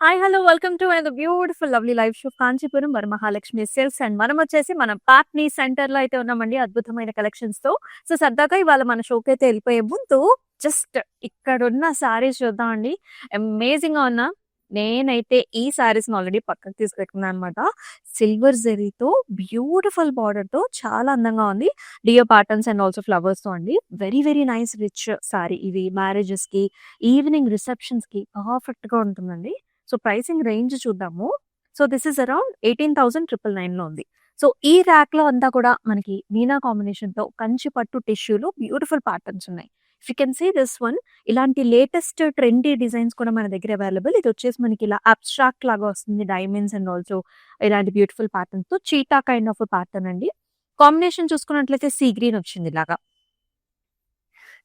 Hi hello welcome to and beautiful lovely live show Kanchipuram Varamahalakshmi sales and మనం వచ్చేసి మన Patny centre లో అయితే ఉన్నామండి అద్భుతమైన కలెక్షన్స్ తో. సో సరదాగా ఇవాళ మన షోకి అయితే వెళ్ళిపోయే ముందు జస్ట్ ఇక్కడ ఉన్న సారీస్ చూద్దామండి. అమేజింగ్ గా ఉన్నా నేనైతే ఈ సారీస్ ఆల్రెడీ పక్కకు తీసుకెట్టుకున్నాను అనమాట. సిల్వర్ జెరీతో బ్యూటిఫుల్ బార్డర్ తో చాలా అందంగా ఉంది. డియో ప్యాటర్న్స్ అండ్ ఆల్సో ఫ్లవర్స్ తో అండి. Very very nice rich sorry. ఇవి మ్యారేజెస్ కి ఈవినింగ్ రిసెప్షన్స్ కి పర్ఫెక్ట్ గా ఉంటుందండి. సో ప్రైసింగ్ రేంజ్ చూద్దాము. సో దిస్ ఇస్ అరౌండ్ 18,999 లో ఉంది. సో ఈ ర్యాక్ లో అంతా కూడా మనకి మీనా కాంబినేషన్ తో కంచి పట్టు టిష్యూలో బ్యూటిఫుల్ ప్యాటర్న్స్ ఉన్నాయి. If you can see this one, ఇలాంటి లేటెస్ట్ ట్రెండీ డిజైన్స్ కూడా మన దగ్గర అవైలబుల్. ఇది వచ్చేసి మనకి ఇలా అబ్స్ట్రాక్ట్ లాగా వస్తుంది. డైమండ్స్ అండ్ ఆల్సో ఇలాంటి బ్యూటిఫుల్ ప్యాటర్న్స్ తో చీటా కైండ్ ఆఫ్ ప్యాటర్న్ అండి. కాంబినేషన్ చూసుకున్నట్లయితే సీ గ్రీన్ వచ్చింది ఇలాగా.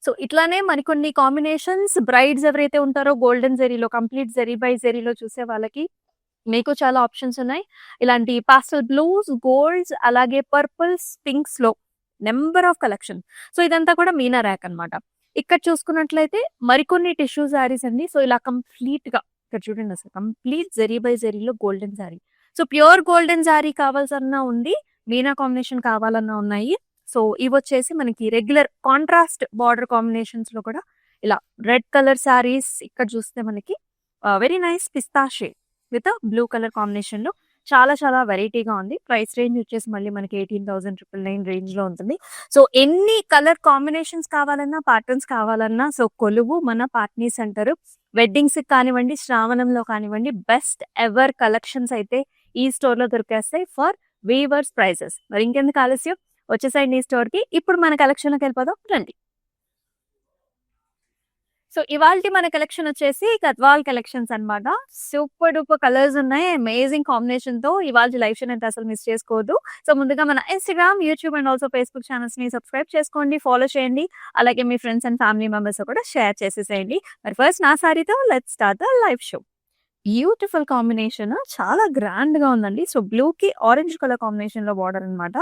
సో ఇట్లానే మరికొన్ని కాంబినేషన్స్ బ్రైడ్స్ ఎవరైతే ఉంటారో గోల్డెన్ జెరీలో, కంప్లీట్ జెరీ బై జెరీలో చూసే వాళ్ళకి మీకు చాలా ఆప్షన్స్ ఉన్నాయి. ఇలాంటి పాస్టల్ బ్లూస్, గోల్డ్స్, అలాగే పర్పుల్స్, పింక్స్ లో నెంబర్ ఆఫ్ కలెక్షన్. సో ఇదంతా కూడా మీనా ర్యాక్ అన్నమాట. ఇక్కడ చూసుకున్నట్లయితే మరికొన్ని టిష్యూ శారీస్ అండి. సో ఇలా కంప్లీట్ గా ఇక్కడ చూడండి, అసలు కంప్లీట్ జెరీ బై జెరీలో golden sari. So pure golden sari కావాల్సన్నా ఉంది, మీనా కాంబినేషన్ కావాలన్నా ఉన్నాయి. సో ఇవొచ్చేసి మనకి రెగ్యులర్ కాంట్రాస్ట్ బార్డర్ కాంబినేషన్స్ లో కూడా ఇలా రెడ్ కలర్ శారీస్. ఇక్కడ చూస్తే మనకి very nice pista shade with blue colour combination లో చాలా చాలా వెరైటీగా ఉంది. ప్రైస్ రేంజ్ వచ్చేసి మళ్ళీ మనకి 18,999 రేంజ్ లో ఉంటుంది. సో ఎన్ని కలర్ కాంబినేషన్స్ కావాలన్నా, ప్యాటర్న్స్ కావాలన్నా సో కొలువు మన పాట్నీ సెంటర్. వెడ్డింగ్స్ కానివ్వండి, శ్రావణంలో కానివ్వండి, బెస్ట్ ఎవర్ కలెక్షన్స్ అయితే ఈ స్టోర్ లో దొరికేస్తాయి ఫర్ వీవర్స్ ప్రైజెస్. మరి ఇంకెందుకు ఆలస్యం, వచ్చేసండి ఈ స్టోర్ కి. ఇప్పుడు మన కలెక్షన్ లోకి వెళ్ళిపోదాం రండి. సో ఇవాల్టి మన కలెక్షన్ వచ్చేసి గద్వాల్ కలెక్షన్స్ అన్నమాట. సూపర్ డూపర్ కలర్స్ ఉన్నాయి, అమేజింగ్ కాంబినేషన్ తో. ఇవాళ లైవ్ షో అయితే అసలు మిస్ చేసుకోవద్దు. సో ముందుగా మన Instagram, YouTube and also Facebook channels ని సబ్స్క్రైబ్ చేసుకోండి, ఫాలో చేయండి. అలాగే మీ ఫ్రెండ్స్ అండ్ ఫ్యామిలీ మెంబర్స్ కూడా షేర్ చేసేసేయండి. మరి ఫస్ట్ నా సారీతో let's start the live show. Beautiful combination, చాలా గ్రాండ్ గా ఉందండి. సో బ్లూ కి ఆరెంజ్ కలర్ కాంబినేషన్ లో బార్డర్ అన్నమాట.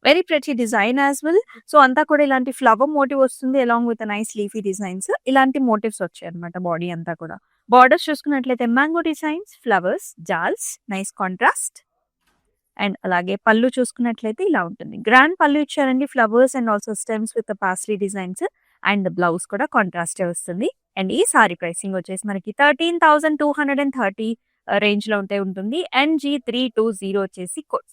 Very pretty design as well. So అంతా కూడా ఇలాంటి ఫ్లవర్ మోటివ్ వస్తుంది, along with nice leafy designs. ఇలాంటి మోటివ్స్ వచ్చాయి అనమాట బాడీ అంతా కూడా. బార్డర్స్ చూసుకున్నట్లయితే mango designs, flowers, jaals, nice contrast. And అలాగే పళ్ళు చూసుకున్నట్లయితే ఇలా ఉంటుంది. గ్రాండ్ పళ్ళు ఇచ్చారండి, flowers and also stems with paisley designs. And blouse కూడా కాంట్రాస్టే వస్తుంది. అండ్ ఈ సారీ ప్రైసింగ్ వచ్చేసి మనకి 13,230 రేంజ్ లో ఉంటుంది. NG320 వచ్చేసి కోడ్.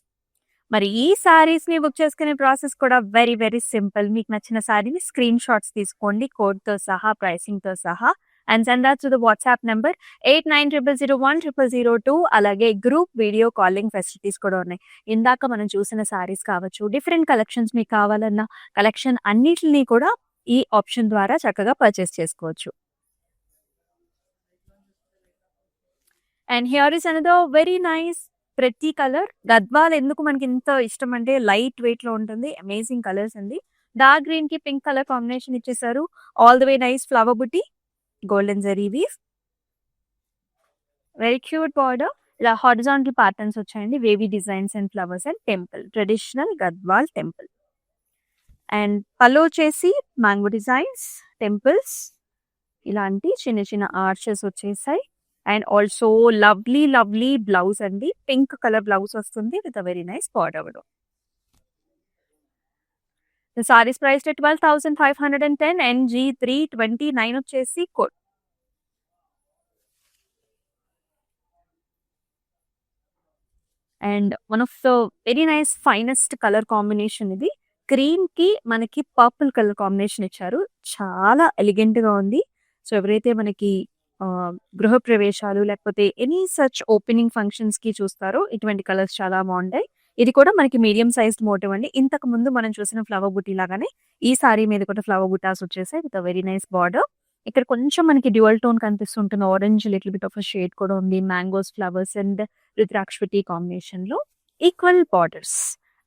మరి ఈ సారీస్ ని బుక్ చేసుకునే ప్రాసెస్ కూడా వెరీ వెరీ సింపుల్. మీకు నచ్చిన సారీని స్క్రీన్ షాట్స్ తీసుకోండి, కోడ్ తో సహా, ప్రైసింగ్ తో సహా, and send that to the WhatsApp number 8900010002. అలాగే గ్రూప్ వీడియో కాలింగ్ ఫెసిలిటీస్ కూడా ఉన్నాయి. ఇందాక మనం చూసిన సారీస్ కావచ్చు, డిఫరెంట్ కలెక్షన్స్ మీకు కావాలన్న కలెక్షన్ అన్నిటిని కూడా ఈ ఆప్షన్ ద్వారా చక్కగా పర్చేస్ చేసుకోవచ్చు. And here is another very nice pretty colour. Gadwal ఎందుకు మనకి ఇంత ఇష్టం అంటే లైట్ వెయిట్ లో ఉంటుంది, అమేజింగ్ కలర్స్ అండి. డార్క్ గ్రీన్ కి పింక్ కలర్ కాంబినేషన్ ఇచ్చేసారు. All the way nice flower butti, golden zari weave, very cute border. ఇలా హారిజాంటల్ ప్యాటర్న్స్ వచ్చాయండి, wavy designs and flowers and temple, traditional Gadwal temple. And pallu వచ్చేసి మ్యాంగో డిజైన్స్, టెంపుల్స్, ఇలాంటి చిన్న చిన్న arches వచ్చేసాయి. And also lovely lovely blouse అండి, pink colour blouse వస్తుంది with a very nice border. The saree is priced at 12,510. NG329 వచ్చేసి code. And one of the very nice finest colour combination ఇది. Cream కి మనకి purple colour combination ఇచ్చారు, చాలా elegant గా ఉంది. సో ఎవరైతే మనకి గృహ ప్రవేశాలు లేకపోతే ఎనీ సచ్ ఓపెనింగ్ ఫంక్షన్స్ కి చూస్తారో ఇటువంటి కలర్స్ చాలా బాగుంటాయి. ఇది కూడా మనకి మీడియం సైజ్డ్ మోటివ్ అండి. ఇంతకు ముందు మనం చూసిన ఫ్లవర్ బుట్టి లాగానే ఈ సారీ మీద కూడా ఫ్లవర్ బుటాస్ వచ్చేసాయి విత్ వెరీ నైస్ బార్డర్. ఇక్కడ కొంచెం మనకి డ్యూయల్ టోన్ కనిపిస్తుంటుంది, orange little bit of shade కూడా ఉంది. మ్యాంగోస్, ఫ్లవర్స్ అండ్ రుద్రాక్షపతి కాంబినేషన్ లో equal borders.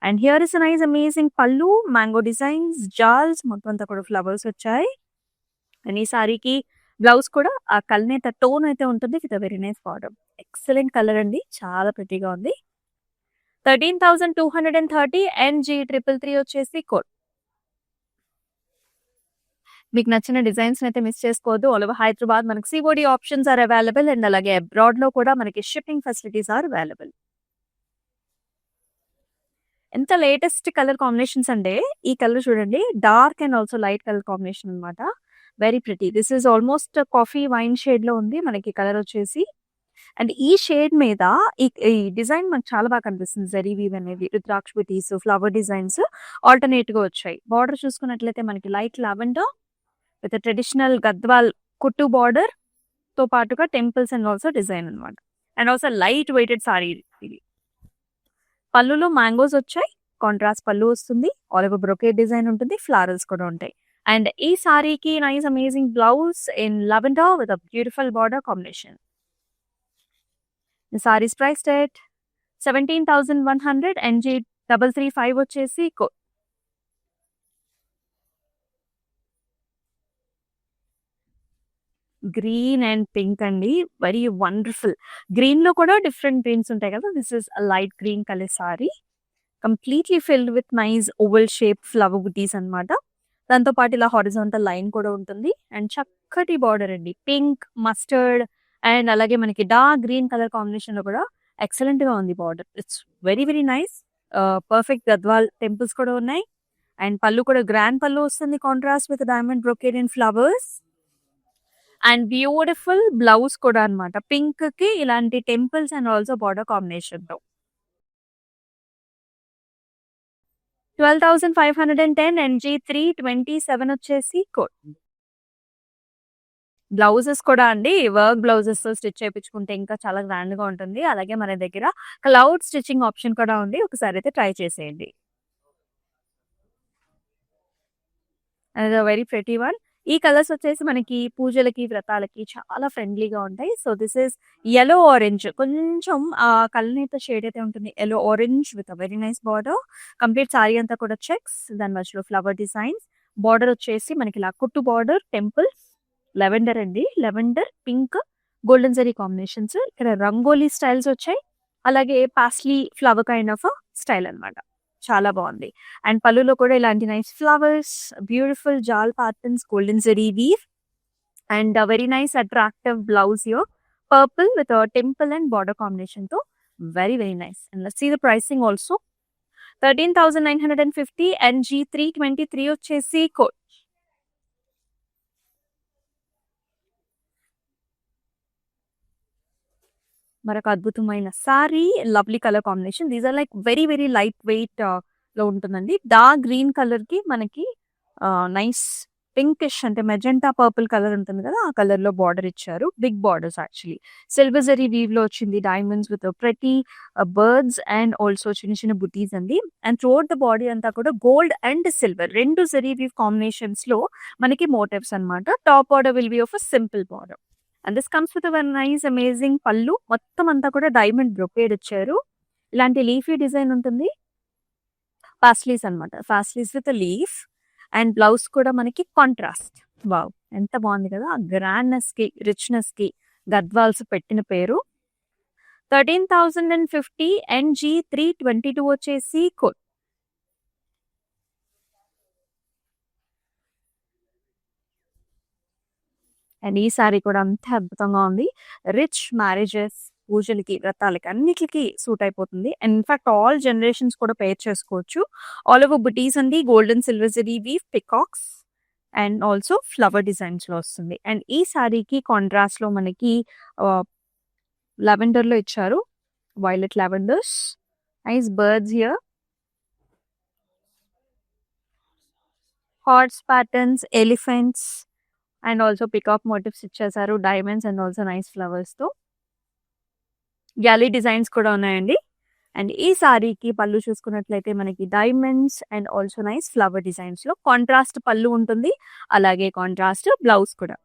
And here is nice amazing pallu, mango designs, jaals, మొత్తం అంతా కూడా ఫ్లవర్స్ వచ్చాయి. అండ్ ఈ సారీకి బ్లౌజ్ కూడా ఆ కల్నేత టోన్ అయితే ఉంటుంది with very nice border. Excellent colour అండి, చాలా ప్రెటీగా ఉంది. 13,230. NG333 వచ్చేసి కోడ్. మీకు నచ్చిన డిజైన్స్ అయితే మిస్ చేసుకోవద్దు. ఆల్ ఓవర్ హైదరాబాద్ మనకి COD options are available and అలాగే అబ్రాడ్ లో కూడా మనకి షిప్పింగ్ ఫెసిలిటీస్ ఆర్ అవైలబుల్. ఎంత లేటెస్ట్ కలర్ కాంబినేషన్స్ అంటే ఈ కలర్ చూడండి, dark and also light colour combination అన్నమాట. Very pretty. This is almost coffee wine shade లో ఉంది మనకి కలర్ వచ్చేసి. అండ్ ఈ షేడ్ మీద ఈ ఈ డిజైన్ మనకు చాలా బాగా కనిపిస్తుంది. జరీ వీవ్ అనేది రుద్రాక్ష బుటీస్, ఫ్లవర్ డిజైన్స్ ఆల్టర్నేట్ గా వచ్చాయి. బార్డర్ చూసుకున్నట్లయితే మనకి light lavender with traditional Gadwal కుట్టు బార్డర్ తో పాటుగా టెంపుల్స్ అండ్ ఆల్సో డిజైన్ అన్నమాట. And also light weighted sari ఇది. పళ్ళులో మ్యాంగోస్ వచ్చాయి, కాంట్రాస్ట్ పళ్ళు వస్తుంది, ఆల్ ఓవర్ బ్రొకేట్ డిజైన్ ఉంటుంది, ఫ్లవర్స్ కూడా ఉంటాయి. అండ్ ఈ సారీకి nice amazing blouse in lavender with a beautiful border combination. The saree is priced at 17,100 NG 335 వచ్చేసి గ్రీన్ అండ్ పింక్ అండి. Very wonderful. గ్రీన్ లో కూడా డిఫరెంట్ గ్రీన్స్ ఉంటాయి కదా. This is light green colour sorry, completely filled with nice oval shape flower బుటీస్ అన్నమాట. దాంతో పాటు ఇలా హారిజాంటల్ లైన్ కూడా ఉంటుంది అండ్ చక్కటి బార్డర్ అండి. పింక్, మస్టర్డ్ అండ్ అలాగే మనకి డార్క్ గ్రీన్ కలర్ కాంబినేషన్ లో కూడా ఎక్సలెంట్ గా ఉంది border. It's very very nice. Perfect Gadwal temples కూడా ఉన్నాయి అండ్ పళ్ళు కూడా గ్రాండ్ పళ్ళు వస్తుంది, contrast with diamond brocade and flowers. And beautiful blouse కూడా అన్నమాట. పింక్ కి ఇలాంటి temples and also border combination తో 12,510 NG 327 వచ్చేసి కోడ్. బ్లౌజెస్ కూడా అండి వర్క్ బ్లౌజెస్ స్టిచ్ చేయించుకుంటే ఇంకా చాలా గ్రాండ్ గా ఉంటుంది. అలాగే మన దగ్గర క్లౌడ్ స్టిచ్చింగ్ ఆప్షన్ కూడా ఉంది. ఒకసారి అయితే ట్రై చేసేయండి. అనేది వెరీ ప్రెటీ వన్. ఈ కలర్స్ వచ్చేసి మనకి పూజలకి, వ్రతాలకి చాలా ఫ్రెండ్లీగా ఉంటాయి. So this is yellow orange, కొంచెం కల్నేత షేడ్ అయితే ఉంటుంది. Yellow orange with very nice border. Complete sorry అంతా కూడా చెక్స్, దాని మధ్యలో ఫ్లవర్ డిజైన్స్. బార్డర్ వచ్చేసి మనకి ఇలా కుట్టు బార్డర్, టెంపుల్, లెవెండర్ అండి, lavender, pink, golden zari combinations. ఇక్కడ రంగోలీ స్టైల్స్ వచ్చాయి, అలాగే paisley flower kind of style అన్నమాట. చాలా బాగుంది. అండ్ పళ్ళులో కూడా ఇలాంటి nice flowers, beautiful jaal patterns, golden zari weave and very nice attractive blouse here. Purple with temple and border combination తో very very nice. And let's see the pricing also. 13,950 NG 323 వచ్చేసి code. మరొక అద్భుతమైన sari, lovely colour combination. These are like very very light weight లో ఉంటుందండి. Dark green colour కి మనకి nice pinkish అంటే magenta purple colour ఉంటుంది కదా, ఆ కలర్ లో బార్డర్ ఇచ్చారు. Big borders actually. Silver zari weave లో వచ్చింది, డైమండ్స్ విత్ ప్రతి బర్డ్స్ అండ్ ఆల్సో చిన్న చిన్న బుటీస్ అండి. అండ్ త్రూఅవుట్ ద బాడీ అంతా కూడా గోల్డ్ అండ్ సిల్వర్ రెండు జరీ వీవ్ కాంబినేషన్స్ లో మనకి మోటివ్స్ అన్నమాట. Top border will be of a simple border. And this comes with one nice amazing పళ్ళు. మొత్తం అంతా కూడా డైమండ్ బ్రొకేడ్ ఇచ్చారు. ఇలాంటి లీఫీ డిజైన్ ఉంటుంది. పాస్లీస్ అన్నమాట, paisleys with leaf. And blouse కూడా మనకి కాంట్రాస్ట్. వావ్, ఎంత బాగుంది కదా. ఆ గ్రాండ్నెస్ కి, రిచ్నెస్ కి గద్వాల్స్ పెట్టిన పేరు. 13,050 NG 322 వచ్చేసి కోడ్. అండ్ ఈ సారీ కూడా అంతే అద్భుతంగా ఉంది. రిచ్ మ్యారేజెస్, పూజలకి, వ్రతాలకి అన్నిటికి సూట్ అయిపోతుంది. అండ్ ఇన్ఫాక్ట్ ఆల్ జనరేషన్స్ కూడా పేర్ చేసుకోవచ్చు. ఆల్ ఓవర్ బుటీస్ అండి, golden silver zari weave, peacocks and also flower designs లో వస్తుంది. అండ్ ఈ సారీకి కాంట్రాస్ట్ లో మనకి లావెండర్ లో ఇచ్చారు, violet lavenders, nice birds here, hearts patterns, elephants and also peacock motifs ఇచ్చేసారు, diamonds and also nice flowers తో. గ్యాలీ డిజైన్స్ కూడా ఉన్నాయండి. అండ్ ఈ సారీకి పళ్ళు చూసుకున్నట్లయితే మనకి diamonds and also nice flower designs లో కాంట్రాస్ట్ పళ్ళు ఉంటుంది, అలాగే కాంట్రాస్ట్ బ్లౌజ్ కూడా.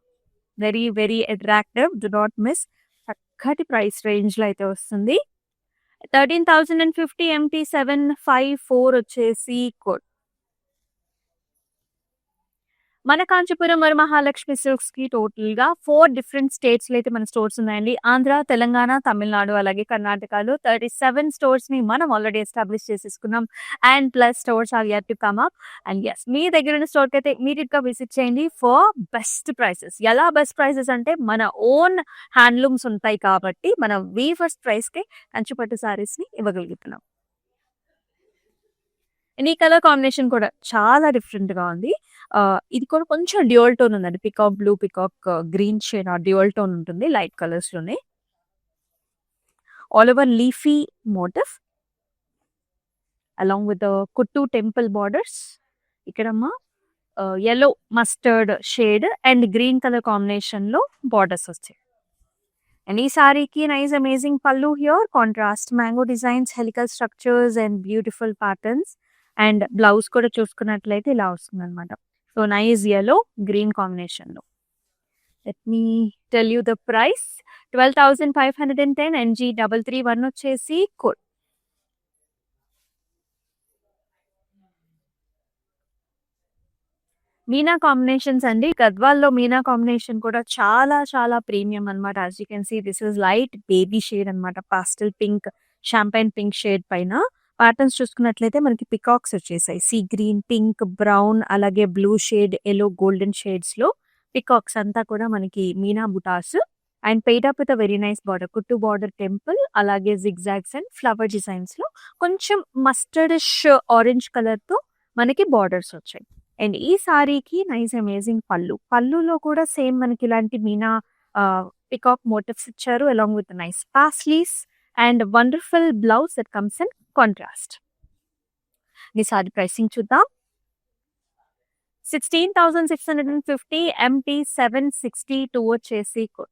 Very very attractive, do not miss. చక్కటి ప్రైస్ రేంజ్ లో అయితే వస్తుంది. 13,050 MT 754 వచ్చేసి కోడ్. మన కాంచీపురం వరమహాలక్ష్మి సిల్క్స్ కి టోటల్ గా 4 డిఫరెంట్ స్టేట్స్ లో అయితే మన స్టోర్స్ ఉన్నాయండి. ఆంధ్ర, తెలంగాణ, తమిళనాడు అలాగే కర్ణాటకలో 37 స్టోర్స్ ని మనం ఆల్రెడీ ఎస్టాబ్లిష్ చేసేసుకున్నాం. And plus stores are yet to come up. And yes, మీ దగ్గర ఉన్న స్టోర్ కి అయితే ఇమీడియట్ గా విజిట్ చేయండి ఫర్ బెస్ట్ ప్రైసెస్. ఎలా బెస్ట్ ప్రైసెస్ అంటే మన ఓన్ హ్యాండ్లూమ్స్ ఉంటాయి కాబట్టి మనం వీవర్స్ ప్రైస్ కి కంచిపట్టు సారీస్ ని ఇవ్వగలుగుతున్నాం. అండ్ ఈ కలర్ కాంబినేషన్ కూడా చాలా డిఫరెంట్ గా ఉంది. ఇది కూడా కొంచెం డ్యూయల్ టోన్ ఉందండి. Peacock blue, peacock green shade ఆ డ్యూయల్ టోన్ ఉంటుంది లైట్ కలర్స్ లోనే. All over leafy motif along with కుట్టు టెంపుల్ బార్డర్స్. ఇక్కడమ్మా yellow mustard shade and green colour combination లో బార్డర్స్ వచ్చాయి. అండ్ ఈ సారీకి nice amazing pallu here, contrast mango designs, helical structures and beautiful patterns. And blouse కూడా చూసుకున్నట్లయితే ఇలా వస్తుంది అనమాట. So nice yellow green combination లో. Let me tell you the price. 12,510 NG331 వచ్చేసి కోడ్. మీనా కాంబినేషన్స్ అండి. గద్వాల్లో మీనా కాంబినేషన్ కూడా చాలా చాలా ప్రీమియం అనమాట. As you can see this is light baby shade అనమాట. Pastel pink, champagne pink shade పైన ప్యాటర్న్స్ చూసుకున్నట్లయితే మనకి పికాక్స్ వచ్చేసాయి. సీ గ్రీన్, పింక్, బ్రౌన్ అలాగే blue shade, yellow, golden shades లో పికాక్స్ అంతా కూడా మనకి meena butas. And paired up with very nice border, కుట్టు బార్డర్ టెంపుల్ అలాగే జిగ్జాగ్స్ అండ్ ఫ్లవర్ డిజైన్స్ లో కొంచెం మస్టర్డిష్ ఆరెంజ్ కలర్ తో మనకి బార్డర్స్ వచ్చాయి. అండ్ ఈ సారీకి నైస్ అమేజింగ్ పళ్ళు. పళ్ళులో కూడా సేమ్ మనకి ఇలాంటి మీనా పికాక్ మోటివ్స్ ఇచ్చారు along with nice paisleys and wonderful blouse that comes in contrast. ఈ సారీ ప్రైసింగ్ చూద్దాం. 16,650 MT 762 వచ్చేసి కోడ్.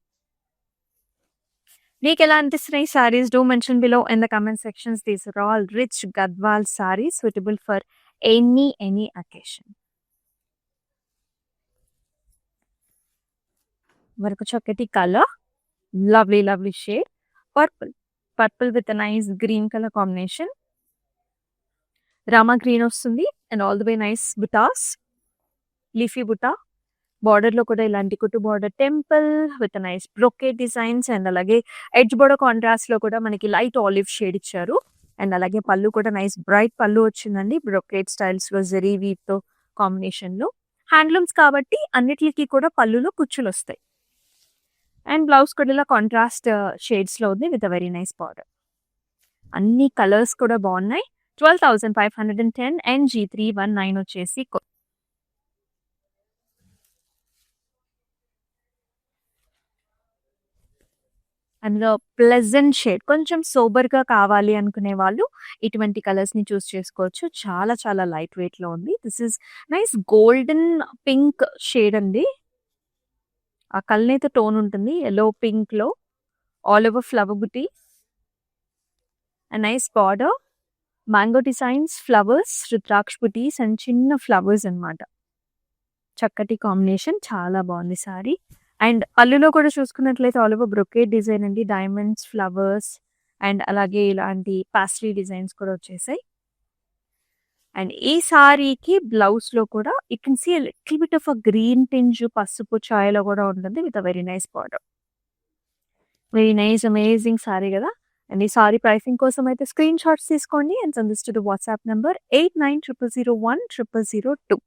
మీకు ఎలా అనిపిస్తున్నాయి saris? Do mention below in the comment sections. These are all rich Gadwal saris suitable for any occasion. మరొక చక్కటి colour, lovely shade purple with nice green colour combination. Rama green వస్తుంది and all the way nice butas, leafy buta. Border లో కూడా ఇలాంటి కుట్టు border temple with nice brocade designs and అలాగే edge border contrast లో కూడా మనకి లైట్ ఆలివ్ షేడ్ ఇచ్చారు. అండ్ అలాగే పళ్ళు కూడా నైస్ బ్రైట్ పళ్ళు వచ్చిందండి. బ్రొకేట్ స్టైల్స్ లో జెరీ వీవ్ తో కాంబినేషన్ లో. హ్యాండ్లూమ్స్ కాబట్టి అన్నిటికీ కూడా పళ్ళులో కుచ్చులు వస్తాయి. అండ్ బ్లౌజ్ కూడా ఇలా కాంట్రాస్ట్ షేడ్స్ లో ఉంది విత్ వెరీ నైస్ బార్డర్. అన్ని కలర్స్ కూడా బాగున్నాయి. 12,510 NG319 వచ్చేసి కోడ్. అందులో ప్లెజెంట్ షేడ్, కొంచెం సోబర్ గా కావాలి అనుకునే వాళ్ళు ఇటువంటి కలర్స్ ని చూస్ చేసుకోవచ్చు. చాలా చాలా లైట్ వెయిట్ లో ఉంది. This is nice golden pink shade అండి. ఆ కల్నేత టోన్ ఉంటుంది ఎల్లో పింక్ లో. All over flower buti and nice border, mango designs, flowers, rudraksha butis and చిన్న ఫ్లవర్స్ అన్నమాట. చక్కటి కాంబినేషన్, చాలా బాగుంది సారీ. అండ్ పళ్ళులో కూడా చూసుకున్నట్లయితే ఆల్ ఓవర్ బ్రొకేట్ డిజైన్ అండి. డైమండ్స్, ఫ్లవర్స్ అండ్ అలాగే ఇలాంటి పాస్ట్రీ డిజైన్స్ కూడా వచ్చేసాయి. అండ్ ఈ సారీకి బ్లౌజ్ లో కూడా you can see little bit of a green tinge, పసుపు ఛాయలో కూడా ఉంటుంది with very nice border. Very nice amazing sari కదా. అండ్ ఈ సారీ ప్రైసింగ్ కోసం అయితే స్క్రీన్ షాట్స్ తీసుకోండి and send this to the WhatsApp number 8900010002.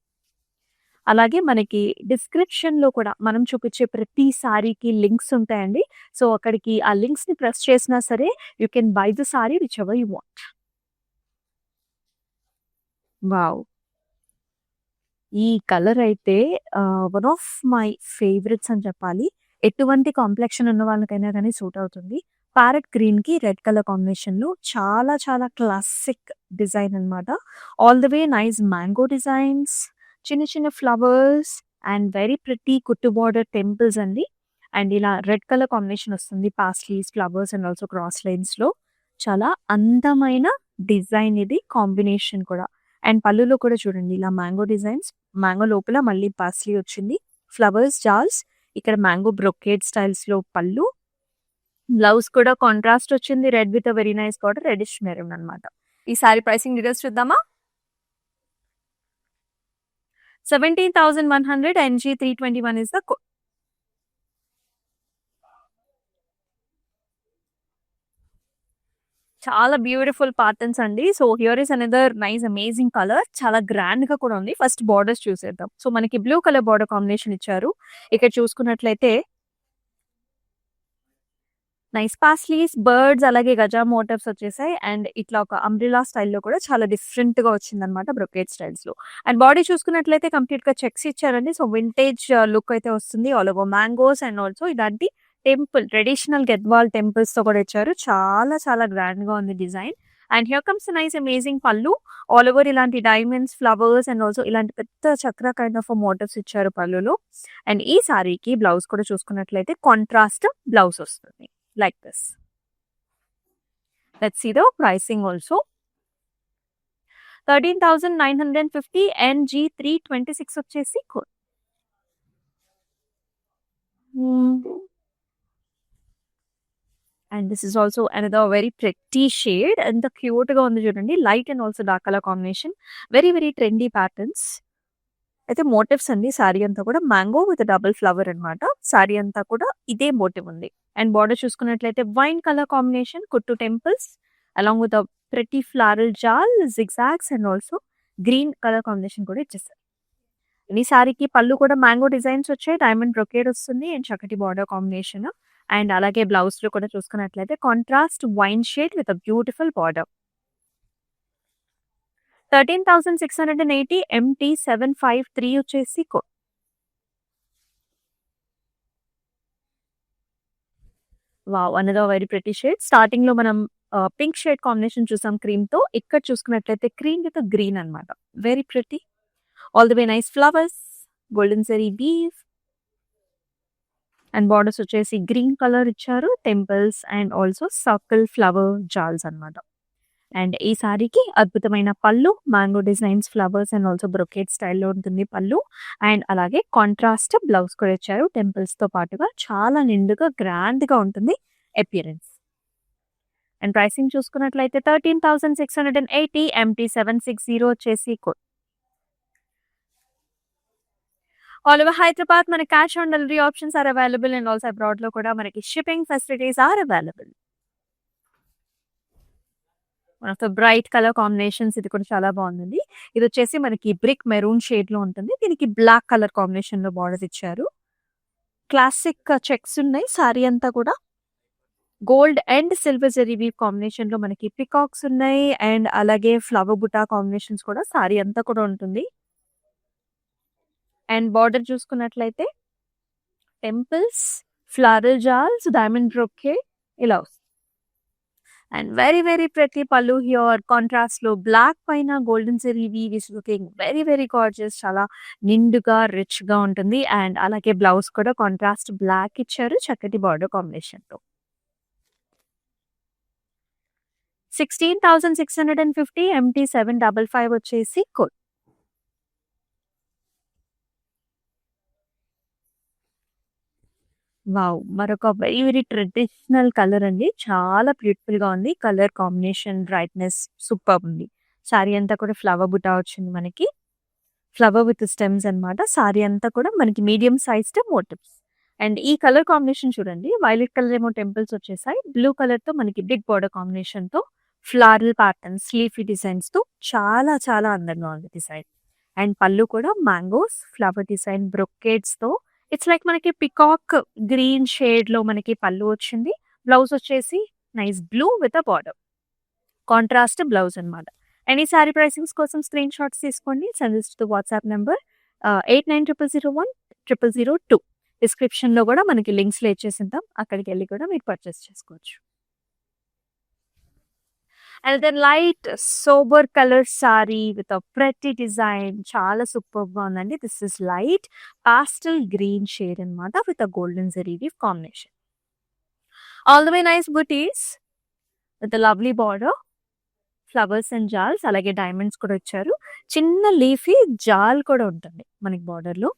అలాగే మనకి డిస్క్రిప్షన్ లో కూడా మనం చూపించే ప్రతి సారీకి లింక్స్ ఉంటాయండి. సో అక్కడికి ఆ లింక్స్ ని ప్రెస్ చేసినా సరే you can buy the sorry which ever you want. Wow, ఈ కలర్ అయితే వన్ ఆఫ్ మై ఫేవరెట్స్ అని చెప్పాలి. ఎటువంటి కాంప్లెక్షన్ ఉన్న వాళ్ళకైనా కానీ సూట్ అవుతుంది. ప్యారెట్ గ్రీన్ కి రెడ్ కలర్ కాంబినేషన్ లో చాలా చాలా క్లాసిక్ డిజైన్ అన్నమాట. All the way nice mango designs, చిన్న చిన్న ఫ్లవర్స్ అండ్ వెరీ ప్రిటీ కుట్టు బార్డర్ టెంపుల్స్ అండి. అండ్ ఇలా రెడ్ కలర్ కాంబినేషన్ వస్తుంది, paisleys, flowers and also cross lines లో. చాలా అందమైన డిజైన్ ఇది, కాంబినేషన్ కూడా. అండ్ పళ్ళులో కూడా చూడండి ఇలా మ్యాంగో డిజైన్స్, మ్యాంగో లోపల మళ్ళీ పాస్లీ వచ్చింది, ఫ్లవర్స్, జాల్స్. ఇక్కడ మ్యాంగో బ్రొకేట్ స్టైల్స్ లో పళ్ళు. బ్లౌజ్ కూడా కాంట్రాస్ట్ వచ్చింది, red with very nice border, reddish maroon అన్నమాట. ఈ సారీ ప్రైసింగ్ డీటెయిల్స్ చూద్దామా. 17,100 NG321 is the code. చాలా బ్యూటిఫుల్ ప్యాటర్న్స్ అండి. So here is another nice amazing colour. చాలా గ్రాండ్ గా కూడా ఉంది. ఫస్ట్ బార్డర్స్ చూసేద్దాం. సో మనకి బ్లూ కలర్ బార్డర్ కాంబినేషన్ ఇచ్చారు. ఇక్కడ చూసుకున్నట్లయితే నైస్ పాస్లీస్, బర్డ్స్ అలాగే గజా మోటివ్స్ వచ్చేసాయి. అండ్ ఇట్లా ఒక అంబ్రిలా స్టైల్లో కూడా చాలా డిఫరెంట్ గా వచ్చిందనమాట బ్రొకేట్ స్టైల్స్ లో. అండ్ బాడీ చూసుకున్నట్లయితే కంప్లీట్ గా చెక్స్ ఇచ్చారండి. సో వింటేజ్ లుక్ అయితే వస్తుంది. All over mangoes and also ఇలాంటి టెంపుల్ ట్రెడిషనల్ గెద్వాల్ టెంపుల్స్ తో కూడా ఇచ్చారు. చాలా చాలా గ్రాండ్ గా ఉంది design. And here comes nice amazing పళ్ళు. ఆల్ ఓవర్ ఇలాంటి డైమండ్స్, ఫ్లవర్స్ అండ్ ఆల్సో ఇలాంటి పెద్ద చక్ర కైండ్ ఆఫ్ మోటివ్స్ ఇచ్చారు పళ్ళులో. అండ్ ఈ సారీకి బ్లౌజ్ కూడా చూసుకున్నట్లయితే కాంట్రాస్ట్ బ్లౌజ్ వస్తుంది like this. Let's see the pricing also. 13,950 NG326 వచ్చేసి code. And this is also another very pretty shade. And the cute గా ఉంది చూడండి. Light and also dark color combination. Very very trendy patterns. అయితే motifs అండి. సారీ అంతా కూడా mango with double flower అనమాట. సారీ అంతా కూడా ఇదే మోటివ్ ఉంది. అండ్ బార్డర్ చూసుకున్నట్లయితే వైన్ కలర్ కాంబినేషన్, కుట్టు temples along with pretty floral jaal, zigzags and also green colour combination కూడా ఇచ్చేస్తారు. ఈ సారీకి పళ్ళు కూడా మ్యాంగో డిజైన్స్ వచ్చాయి. డైమండ్ బ్రొకేడ్ వస్తుంది అండ్ చక్కటి బార్డర్ కాంబినేషన్. అండ్ అలాగే బ్లౌజ్ లో కూడా చూసుకున్నట్లయితే contrast wine shade with beautiful border. 13,680 MT753 వచ్చేసి code. Wow, another very pretty shade. Starting లో మనం పింక్ షేడ్ కాంబినేషన్ చూసాం క్రీమ్ తో. ఇక్కడ చూసుకున్నట్లయితే క్రీమ్ విత్ గ్రీన్ అనమాట. Very pretty. All the way nice flowers, golden zari weave and borders వచ్చేసి green colour ఇచ్చారు. Temples and also circle flower jaals అనమాట. అండ్ ఈ సారీకి అద్భుతమైన pallu, mango designs, flowers and also brocade స్టైల్లో ఉంటుంది పళ్ళు. అండ్ అలాగే కాంట్రాస్ట్ బ్లౌజ్ కూడా ఇచ్చారు టెంపుల్స్ తో పాటుగా. చాలా నిండుగా గ్రాండ్ గా ఉంటుంది అపియరెన్స్. అండ్ ప్రైసింగ్ చూసుకున్నట్లయితే 13,680 MT760 వచ్చేసి code. ఆల్ ఓవర్ హైదరాబాద్ మన cash on delivery options are available. And also abroad లో కూడా మనకి shipping facilities are available. One of the bright colour combinations. ఇది కూడా చాలా బాగుంది. ఇది వచ్చేసి మనకి బ్రిక్ మెరూన్ షేడ్ లో ఉంటుంది. దీనికి బ్లాక్ కలర్ కాంబినేషన్ లో బార్డర్స్ ఇచ్చారు. క్లాసిక్ చెక్స్ ఉన్నాయి. సారీ అంతా కూడా gold and silver zari weave combination లో మనకి పికాక్స్ ఉన్నాయి. అండ్ అలాగే ఫ్లవర్ బుటా కాంబినేషన్స్ కూడా సారీ అంతా కూడా ఉంటుంది. అండ్ బార్డర్ చూసుకున్నట్లయితే టెంపుల్స్, ఫ్లారల్ జాల్స్, డైమండ్ బ్రొకే ఇలా వస్తుంది. అండ్ వెరీ వెరీ ప్రెటీ పళ్ళు హియర్. కాంట్రాస్ట్ లో బ్లాక్ పైన golden zari weave is looking very very gorgeous. చాలా నిండుగా రిచ్ గా ఉంటుంది. అండ్ అలాగే బ్లౌజ్ కూడా కాంట్రాస్ట్ బ్లాక్ ఇచ్చారు చక్కటి బార్డర్ కాంబినేషన్ తో. 16,650 MT755 వచ్చేసి code. వావ్, మరొక వెరీ వెరీ ట్రెడిషనల్ కలర్ అండి. చాలా బ్యూటిఫుల్ గా ఉంది. కలర్ కాంబినేషన్, బ్రైట్నెస్ సూపర్ ఉంది. సారీ అంతా కూడా ఫ్లవర్ బుటా వచ్చింది మనకి. ఫ్లవర్ విత్ స్టెమ్స్ అన్నమాట. సారీ అంతా కూడా మనకి మీడియం సైజ్డ్ మోటివ్స్. అండ్ ఈ కలర్ కాంబినేషన్ చూడండి. వైలెట్ కలర్ ఏమో టెంపుల్స్ వచ్చేసాయి. బ్లూ కలర్ తో మనకి బిగ్ బార్డర్ కాంబినేషన్ తో ఫ్లారల్ ప్యాటర్న్స్, లీఫీ డిజైన్స్ తో చాలా చాలా అందంగా ఉంది డిజైన్. అండ్ పళ్ళు కూడా మ్యాంగోస్, ఫ్లవర్ డిజైన్, బ్రొకేట్స్ తో ఇట్స్ లైక్ మనకి పికాక్ గ్రీన్ షేడ్ లో మనకి పళ్ళు వచ్చింది. బ్లౌజ్ వచ్చేసి nice blue with a border. Contrast blouse అనమాట. అండ్ ఈ సారీ ప్రైసింగ్స్ కోసం స్క్రీన్ షాట్స్ తీసుకోండి. Send to WhatsApp number 8900010002. Description లో కూడా మనకి లింక్స్ లో ఇచ్చేసింటాం. అక్కడికి వెళ్ళి కూడా మీరు పర్చేస్ చేసుకోవచ్చు. And then light sober colour sari with a pretty design. చాలా సూపర్ గా ఉందండి. This is light pastel green shade అనమాట with a golden zari weave combination. All the way nice butis with lovely border, flowers and jaals, అలాగే diamonds కూడా ఇచ్చారు. చిన్న leafy జాల్ కూడా ఉంటుంది మనకి బార్డర్ లో.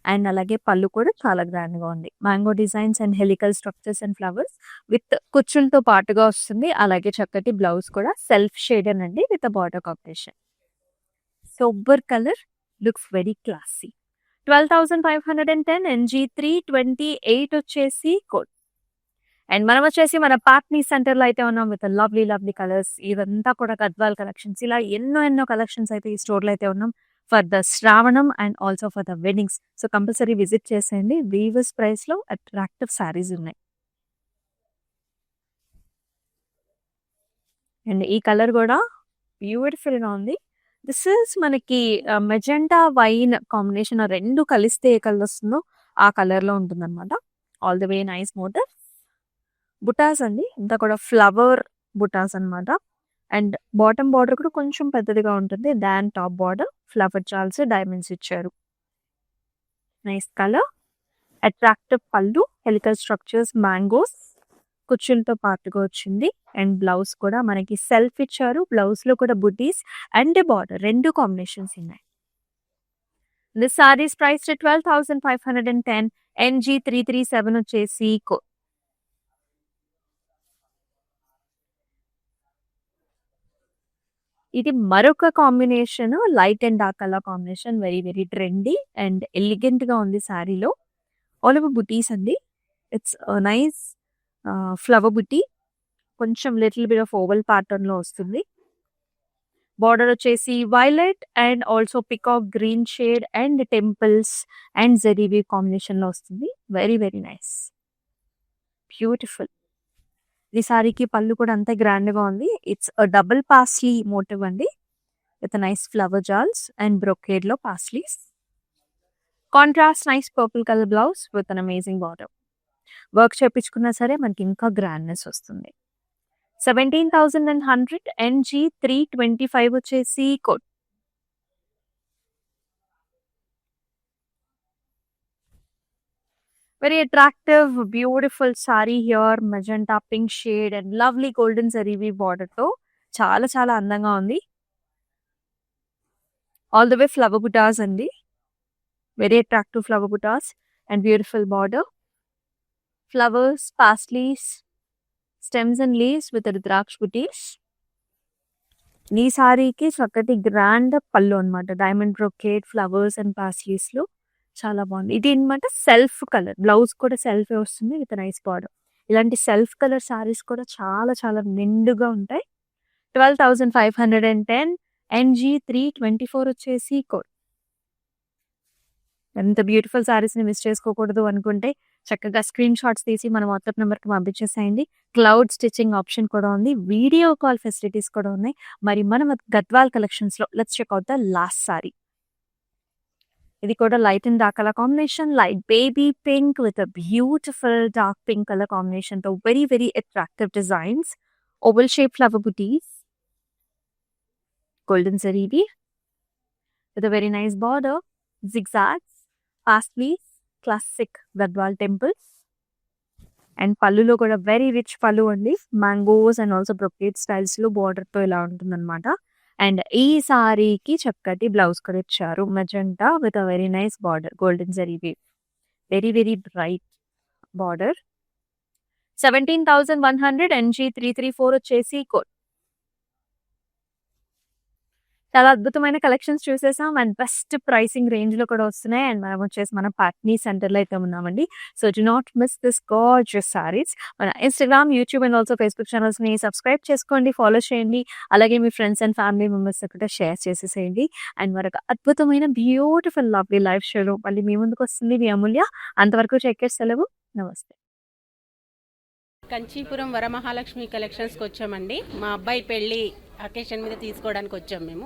అండ్ అలాగే పళ్ళు కూడా చాలా గ్రాండ్ గా ఉంది. Mango designs and helical structures and flowers with కుచ్చులతో పాటుగా వస్తుంది. అలాగే చక్కటి బ్లౌజ్ కూడా సెల్ఫ్ షేడ్ అండి with border combination. Sober colour looks very classy. 12,510 NG328 వచ్చేసి కోడ్. అండ్ మనం వచ్చేసి మన పాట్నీ సెంటర్లో అయితే ఉన్నాం విత్ లవ్లీ లవ్లీ కలర్స్. ఇదంతా కూడా గద్వాల్ కలెక్షన్స్. ఇలా ఎన్నో కలెక్షన్స్ అయితే ఈ స్టోర్లో అయితే ఉన్నాం ఫర్ ద Shravanam and also for the weddings. So compulsory visit చేసేయండి. వీవర్స్ ప్రైస్లో అట్రాక్టివ్ శారీస్ ఉన్నాయి. అండ్ ఈ కలర్ కూడా బ్యూటిఫుల్గా ఉంది. దిస్ ఇస్ మనకి మెజెంటా వైన్ కాంబినేషన్. రెండు కలిస్తే ఏ కలర్ వస్తుందో ఆ కలర్లో ఉంటుందన్నమాట. All the way nice motif. Butas అండి, ఇంత కూడా ఫ్లవర్ బుటాస్ అన్నమాట. అండ్ బాటమ్ బార్డర్ కూడా కొంచెం పెద్దదిగా ఉంటుంది దాన్ top border. Flower Charles diamonds ఇచ్చారు. Nice colour. అట్రాక్టివ్ పళ్ళు, హెలికల్ స్ట్రక్చర్స్, మ్యాంగోస్ కుచ్చులతో పాటుగా వచ్చింది. అండ్ బ్లౌజ్ కూడా మనకి సెల్ఫ్ ఇచ్చారు. బ్లౌజ్ లో కూడా బుటీస్ అండ్ బార్డర్ రెండు కాంబినేషన్స్ ఉన్నాయి. దిస్ సారీస్ ప్రైస్ 12,510 NG337 వచ్చేసి ఇది మరొక combination, light and dark colour combination. Very trendy and elegant గా ఉంది శారీలో. ఆల్ ఓవర్ బుటీస్ అండి. It's nice flower booti. కొంచెం little bit of oval pattern లో వస్తుంది. బార్డర్ వచ్చేసి violet and also peacock green shade and temples and జెరీవీ కాంబినేషన్ లో వస్తుంది. Very nice, beautiful. ఈ సారీకి పళ్ళు కూడా అంతే గ్రాండ్ గా ఉంది. ఇట్స్ డబుల్ పాస్లీ మోటివ్ అండి విత్ నైస్ ఫ్లవర్ జాల్స్ అండ్ బ్రొకేడ్ లో paisleys. Contrast nice purple colour blouse with an amazing border. Work చేపించుకున్నా సరే మనకి ఇంకా గ్రాండ్నెస్ వస్తుంది. 17,100 NG325 వచ్చేసి code. Very attractive, beautiful saree here. Magenta pink shade and lovely golden zari weave border తో చాలా అందంగా ఉంది. All the way flower butas అండి. Very attractive flower butas and beautiful border. Flowers, paisleys, stems and leaves with rudraksha bootis. ఈ సారీకి చక్కటి grand పళ్ళు అనమాట. Diamond brocade, flowers and paisleys లో చాలా బాగుంది. ఇది అనమాట సెల్ఫ్ కలర్. బ్లౌజ్ కూడా సెల్ఫ్ వస్తుంది విత్ నైస్ బార్డర్. ఇలాంటి సెల్ఫ్ కలర్ సారీస్ కూడా చాలా నిండుగా ఉంటాయి. 12,510 NG324 వచ్చేసి కోడ్. ఎంత బ్యూటిఫుల్ సారీస్ ని మిస్ చేసుకోకూడదు అనుకుంటే చక్కగా స్క్రీన్ షాట్స్ తీసి మన వాట్సాప్ నెంబర్ కి పంపించేసేయండి. క్లౌడ్ స్టిచ్చింగ్ ఆప్షన్ కూడా ఉంది. వీడియో కాల్ ఫెసిలిటీస్ కూడా ఉన్నాయి. మరి మన గద్వాల్ కలెక్షన్స్ లో let's check out the last sari. ఇది కూడా light and dark colour combination. Light baby pink with a beautiful dark pink colour combination తో very attractive designs. Oval shape flower bootis, golden జరీవి with a very nice border, zigzags, paisleys, classic Gadwal temples. And పళ్ళులో కూడా very rich పళ్ళు అండి. Mangoes and also brocade styles లో border తో ఇలా ఉంటుందన్నమాట. అండ్ ఈ సారీకి చక్కటి బ్లౌజ్ కూడా ఇచ్చారు. Magenta with a very nice border, golden zari weave. Very bright border. 17,100 NG334 వచ్చేసి కోడ్. చాలా అద్భుతమైన కలెక్షన్స్ చూసేసాం అండ్ బెస్ట్ ప్రైసింగ్ రేంజ్ లో కూడా వస్తున్నాయి. అండ్ మనం వచ్చేసి మన పాట్నీ సెంటర్ లో అయితే ఉన్నామండి. So do not miss this gorgeous saris. మన Instagram, YouTube and also Facebook channels ని సబ్స్క్రైబ్ చేసుకోండి, ఫాలో చేయండి. అలాగే మీ ఫ్రెండ్స్ అండ్ ఫ్యామిలీ మెంబర్స్ కూడా షేర్ చేసేసేయండి. అండ్ మరొక అద్భుతమైన బ్యూటిఫుల్ లవ్లీ లైఫ్ షోలో మళ్ళీ మీ ముందుకు వస్తుంది మీ అమూల్య. అంతవరకు చెక్కేసి సెలవు. నమస్తే. కంచీపురం వరమహాలక్ష్మి కలెక్షన్స్కి వచ్చామండి. మా అబ్బాయి పెళ్ళి అకేషన్ మీద తీసుకోవడానికి వచ్చాం మేము.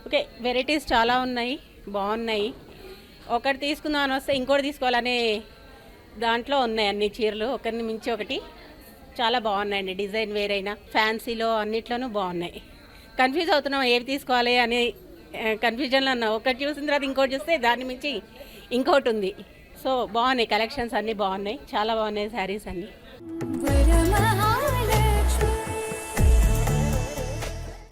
ఓకే, వెరైటీస్ చాలా ఉన్నాయి, బాగున్నాయి. ఒకటి తీసుకుందామని వస్తే ఇంకోటి తీసుకోవాలనే దాంట్లో ఉన్నాయి అన్ని చీరలు, ఒకరిని మించి ఒకటి. చాలా బాగున్నాయండి. డిజైన్ వేరైనా ఫ్యాన్సీలో అన్నిట్లోనూ బాగున్నాయి. కన్ఫ్యూజ్ అవుతున్నాం ఏవి తీసుకోవాలి అనే కన్ఫ్యూజన్లో ఉన్నా. ఒకటి చూసిన తర్వాత ఇంకోటి చూస్తే దాన్ని మించి ఇంకోటి ఉంది. సో బాగున్నాయి కలెక్షన్స్, అన్నీ బాగున్నాయి, చాలా బాగున్నాయి శారీస్ అన్నీ.